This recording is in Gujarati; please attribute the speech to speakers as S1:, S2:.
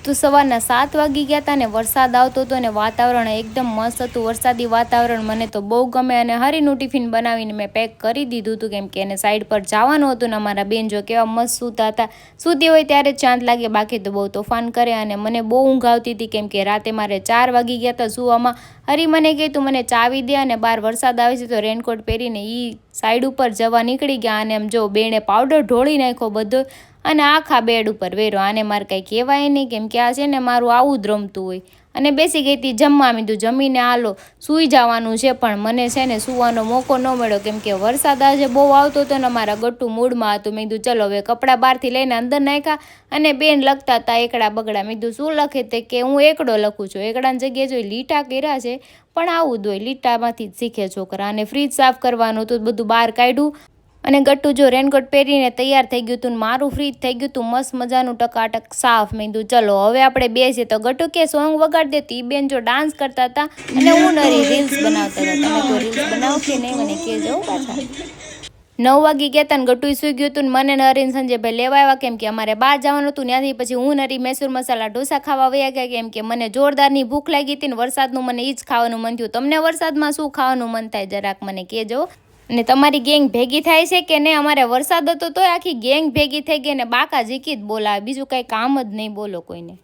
S1: તો સવારના 7 વાગી ગયા હતા ને વરસાદ આવતો હતો ને વાતાવરણ એકદમ મસ્ત હતું. વરસાદી વાતાવરણ મને તો બહુ ગમે અને હરીનું ટિફિન બનાવીને મેં પેક કરી દીધું હતું કેમ કે એને સાઈડ પર જવાનું હતું ને અમારા બેન જો કેવા મસ્ત સૂતા હતા. સૂતી હોય ત્યારે ચાંદ લાગે, બાકી તો બહુ તોફાન કરે અને મને બહુ ઊંઘ આવતી હતી કેમ કે રાતે મારે 4 વાગી ગયા હતા સૂવામાં. હરી મને કહે તું મને ચાવી દે અને બહાર વરસાદ આવે છે તો રેનકોટ પહેરીને સાઈડ ઉપર જવા નીકળી ગયા અને એમ જો બેને પાવડર ઢોળી નાખ્યો બધો અને આખા બેડ ઉપર વેરો. આને મારે કંઈ કહેવાય નહીં કેમ કે આ છે ને મારું આવું જ રમતું હોય. અને બેસી ગઈ હતી જમવા. મીધું જમીને હાલો સૂઈ જવાનું છે પણ મને છે ને સૂવાનો મોકો ન મળ્યો કેમ કે વરસાદ આજે બહુ આવતો હતો ને મારા ગટ્ટુ મૂડમાં હતું. મેં કીધું ચલો હવે કપડાં બહારથી લઈને અંદર નાખ્યા અને બેન લખતા હતા એકડા બગડા. મેં કીધું શું લખે તે કે હું એકડો લખું છું. એકડાની જગ્યાએ જો લીટા કર્યા છે પણ આવું જ હોય, લીટામાંથી જ શીખે છોકરા. અને ફ્રીજ સાફ કરવાનું હતું, બધું બહાર કાઢ્યું અને ગટ્ટુ જો રેનકોટ પહેરીને તૈયાર થઈ ગયું હતું. મારું ફ્રીજ થઈ ગયું હતું મસ્ત મજાનું ટકાટક સાફ. મેં કીધું ચલો હવે આપણે બેસીએ. તો ગટ્ટુ કે સોંગ વગાડી દેતી. એ બેન જો ડાન્સ કરતા હતા અને હું નરી રીલ્સ બનાવતા હતા. તમે કોઈ રીલ્સ બનાવો કે નહીં મને કહેજો પાછા. 9 વાગી ગયા હતા ને ગટ્ટુ સૂઈ ગયું હતું ને મને હરીને સંજયભાઈ લેવા આવ્યા કેમ કે અમારે બહાર જવાનું હતું. ત્યાંથી પછી હું નરી મૈસૂર મસાલા ઢોસા ખાવા વયા ગયા કેમ કે મને જોરદારની ભૂખ લાગી હતી ને વરસાદનું મને એ જ ખાવાનું મન થયું. તમને વરસાદમાં શું ખાવાનું મન થાય જરાક મને કહેજો. અને તમારી ગેંગ ભેગી થાય છે કે નહીં? અમારે વરસાદ હતો તોય આખી ગેંગ ભેગી થઈ ગઈ ને બાકા ઝીકી જ બોલાવે, બીજું કંઈ કામ જ નહીં બોલો કોઈને.